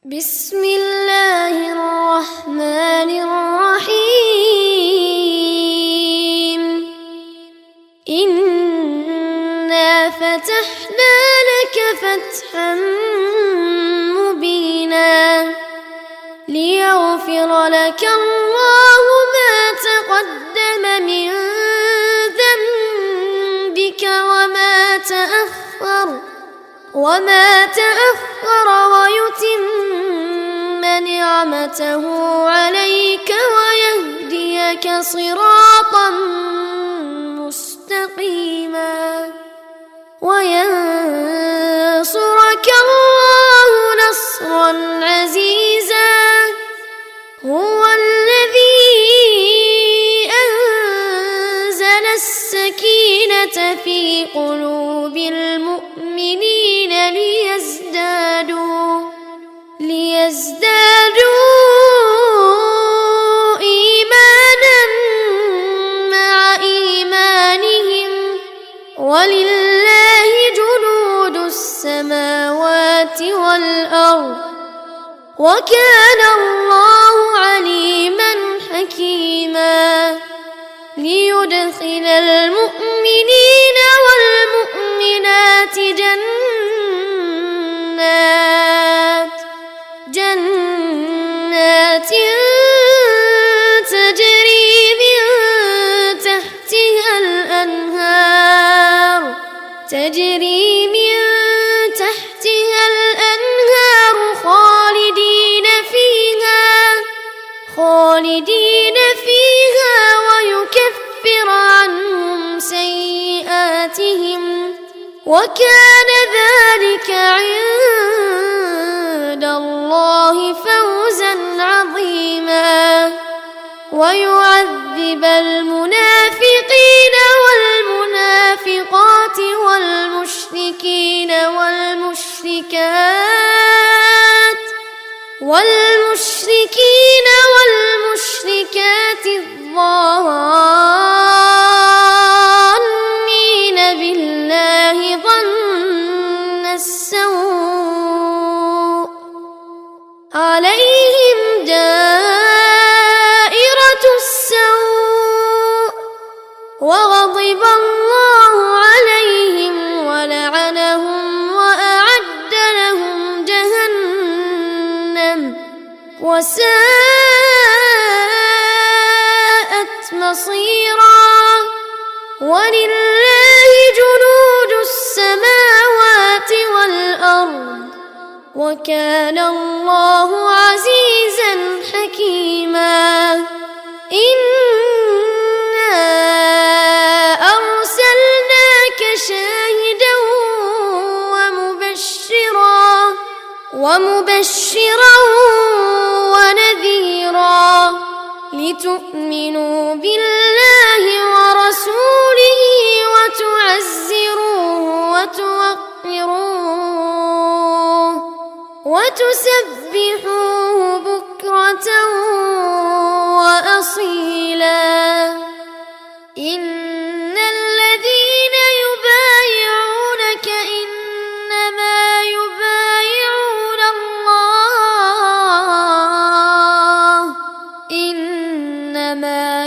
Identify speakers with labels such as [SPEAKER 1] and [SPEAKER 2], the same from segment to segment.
[SPEAKER 1] بسم الله الرحمن الرحيم. إنا فتحنا لك فتحا مبينا ليغفر لك الله ما تقدم من ذنبك وما تأخر ويتم نعمته عليك ويهديك صراطا مستقيما وينصرك الله نصرا عزيزا. هو الذي أنزل السكينة في قلوب المؤمنين ليزدادوا إيمانا مع إيمانهم ولله جنود السماوات والأرض وكان الله عليما حكيما. ليدخل المؤمنين والمؤمنات جنات تجري من تحتها الأنهار خالدين فيها ويكفر عنهم سيئاتهم وكان ذلك عند الله فوزا عظيما. ويعذب المنافقين والمنافقات والمشركين والمشركات الظانين بالله ظن السوء عليهم دائرة السوء وغضب الله عليهم ولعنهم وأعد لهم جهنم وساءت مصيرا. ولله جنود السماوات والأرض وكان الله عزيزا حكيما. إنا أرسلناك شاهدا ومبشرا ونذيرا لتؤمنوا بالله ورسوله وتعزروه وتوقروه وتسبحوه بكرة وأصيلا. إن الذين يبايعونك إنما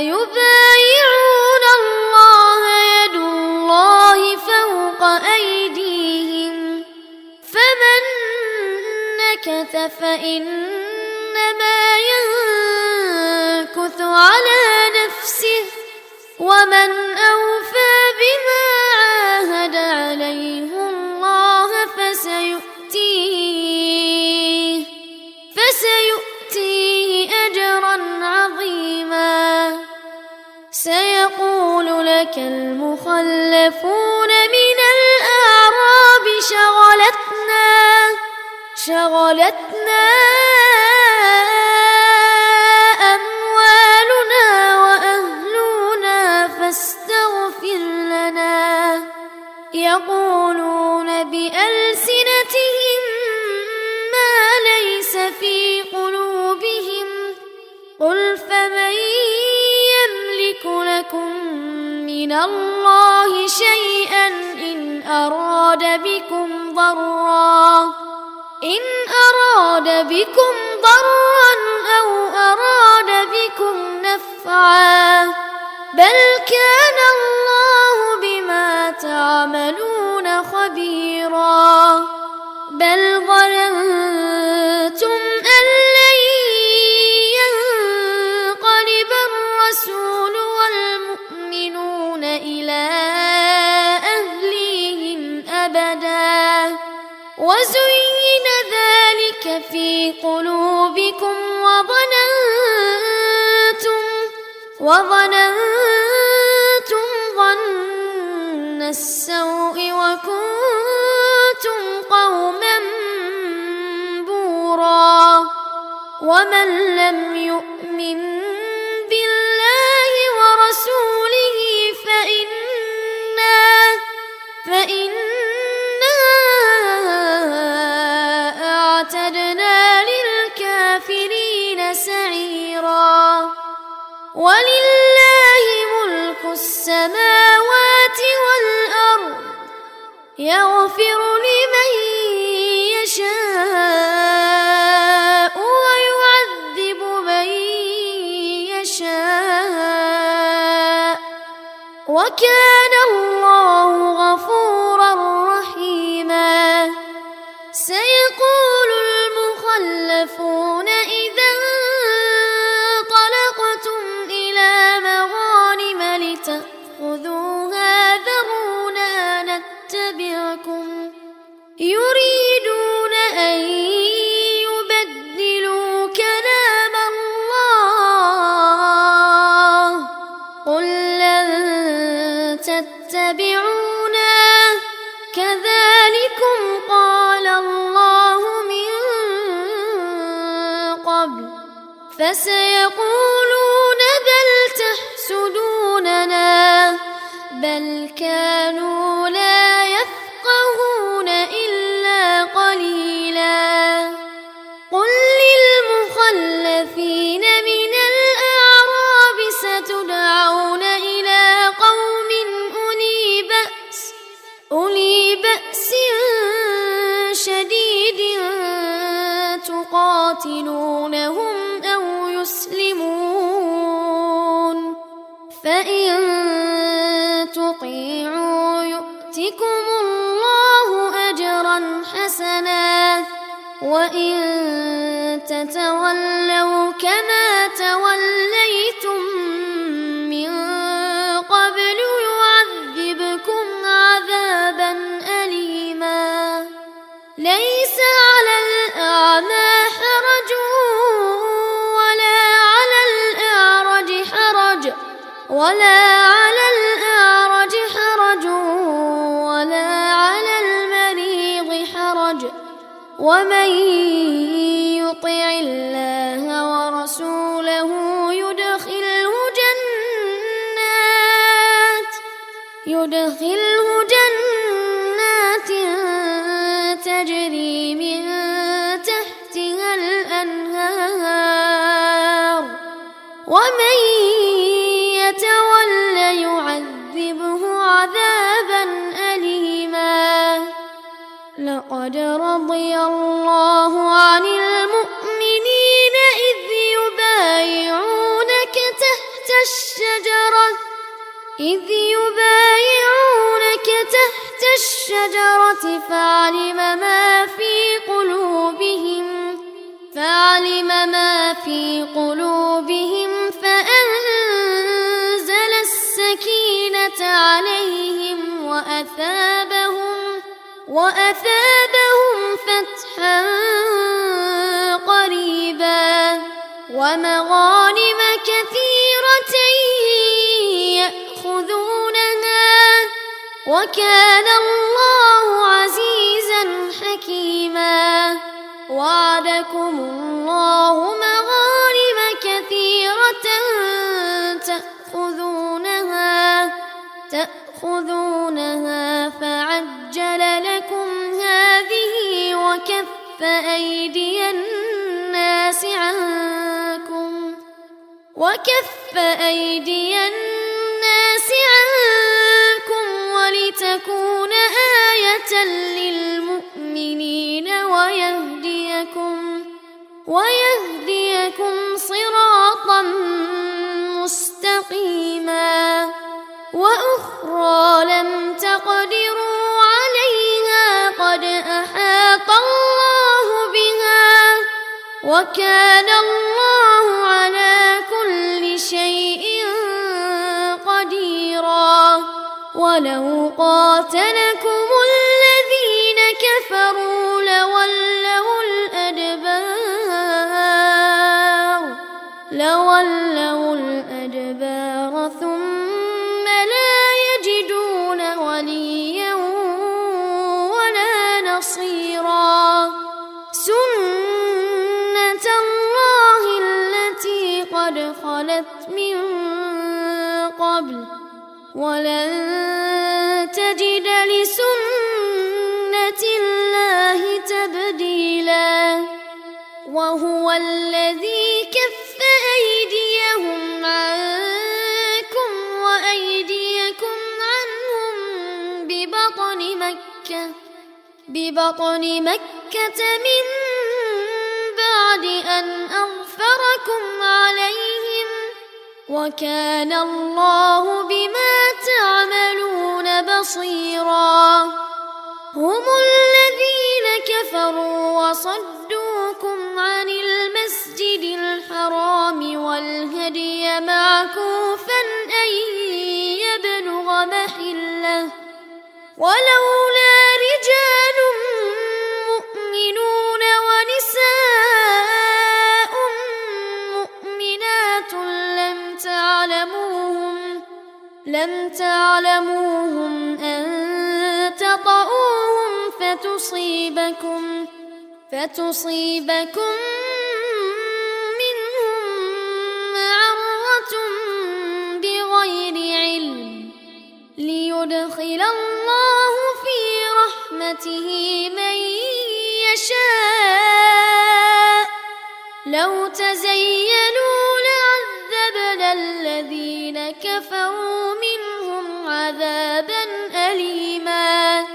[SPEAKER 1] يبايعون الله يد الله فوق أيديهم فمن نكث فإنما ينكث على نفسه ومن أوفى بما عاهد عليه الله فسيؤتيه أجرا عظيما. سيقول لك المخلفون من الأعراب شغلتنا أموالنا وأهلنا فاستغفر لنا. يقولون بألسنتهم ما ليس في قلوبهم قل فمن يملك لكم من الله شيئا إن أراد أراد بكم ضرا أو أراد بكم نفعا بل كان الله بما تعملون خبيرا بل ظننتم أن لن ينقلب الرسول والمؤمنون إلى أهليهم أبدا وزين ذلك في قلوبكم وظننتم ظن السوء وكنتم قوما بورا ومن لم يؤمن بالله ورسوله فإنا أعتدنا للكافرين سعيرا ولله ملك السماوات والأرض يغفر لمن يشاء ويعذب من يشاء وكان الله غفورا رحيما سيقول المخلفون إذا انطلقتم إلى مغانم لتأخذوها ذرونا نتبعكم يريدون أن يبدلوا كلام الله قل لن تتبعونا كذلكم قال الله من قبل فسيقولون بل تحسدوننا بل كانوا لا يفقهون إلا قليلا قل للمخلفين من الأعراب ستدعون إلى قوم أولي بأس شديد تقاتلونهم أو يسلمون فإن تطيعوا يؤتكم الله أجرا حسنا وإن تتولوا كما توليتم من قبل يعذبكم عذابا أليما ليس على الأعمى حرج ولا على المريض حرج ومن يطع الله ورسوله يدخله جنات تجري من تحتها الأنهار ومن يتول يعذبه عذابا أليما لقد رضي الله عن المؤمنين إذ يبايعونك تحت الشجرة فعلم ما في قلوبهم فأنزل السكينة عليهم وأثابهم فتحا قريبا ومغانم كثيرة يأخذونها وكان الله عزيزا حكيما وعدكم الله مغانم كثيرة تأخذونها فعجل لكم هذه وكف أيدي الناس عنكم ولتكون آية للمؤمنين ويهديكم صراطا مستقيما، وأخرى لم تقدروا عليها قد أحاط الله بها، وكان الله على كل شيء قديرا. ولو قاتلكم الذين كفروا لولوا الأدبار ثم لا يجدون وليا ولا نصيرا. سنة الله التي قد خلت من قبل، ولن تجد لسنة الله تبديلا. وهو الذي كف أيديهم عنكم وأيديكم عنهم ببطن مكة من بعد أن أظفركم عليهم، وكان الله بما تعملون بصيرا. هم الذين كفروا وصدوكم عن المسجد الحرام والهدي معكوفا أن يبلغ محله، ولولا رجال مؤمنون ونساء مؤمنات لم تعلموهم أن تطؤوهم فتصيبكم منهم معرة بغير علم، ليدخل الله في رحمته من يشاء. لو تزيلوا لعذبنا الذين كفروا منهم عذابا أليما.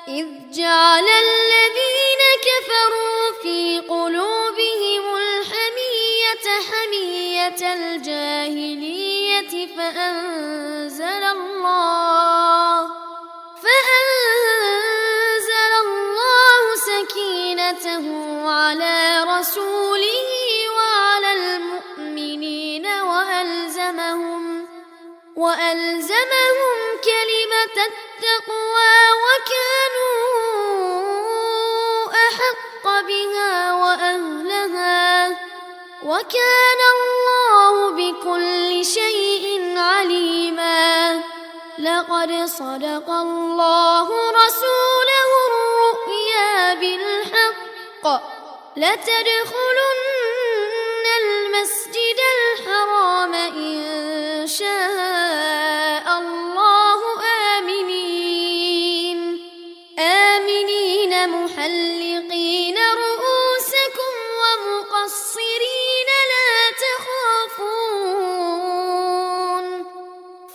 [SPEAKER 1] إذ جعل الذين كفروا في قلوبهم الحمية حمية الجاهلية فأنزل الله سكينته على رسوله وعلى المؤمنين وألزمهم كلمة التقوى، وكانوا أحق بها وأهلها، وكان الله بكل شيء عليما. لقد صدق الله رسوله الرؤيا بالحق، لتدخلن المسجد الحرام إن شاء الله آمنين محلقين رؤوسكم ومقصرين لا تخافون،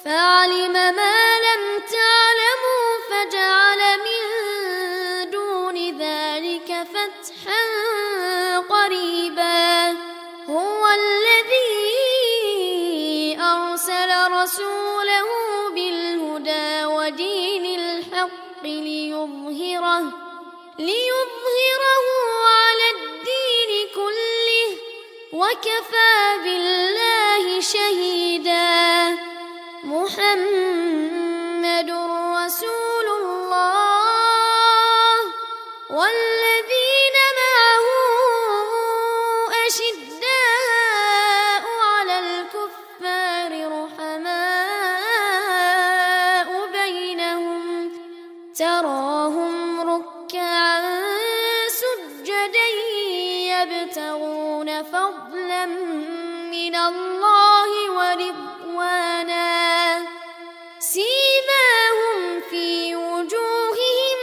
[SPEAKER 1] فعلم ما لم تعلموا فجعل من دون ذلك فتحا قريبا. هو الذي أرسل رسوله بالهدى ودين الحق ليظهره على الدين كله، وكفى بالله شهيدا. محمد رسول الله والذين معه أشداء على الكفار رحماء بينهم، تراهم ركعا سجدا يبتغون فضلا من الله ورضوانا، سيماهم في وجوههم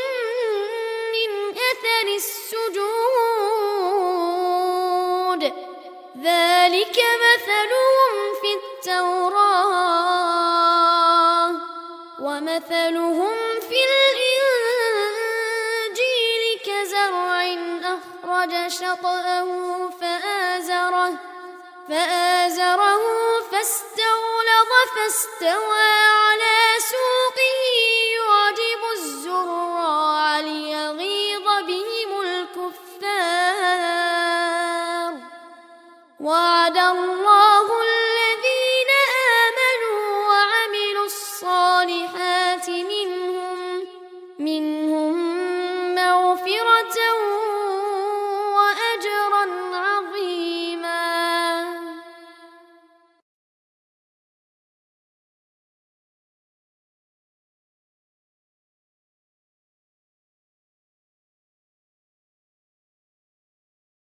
[SPEAKER 1] من أثر السجود، ذلك مثلهم في التوراة ومثلهم في الإنجيل كزرع أخرج شطأه فآزره فاستغلظ فاستوى على سوقه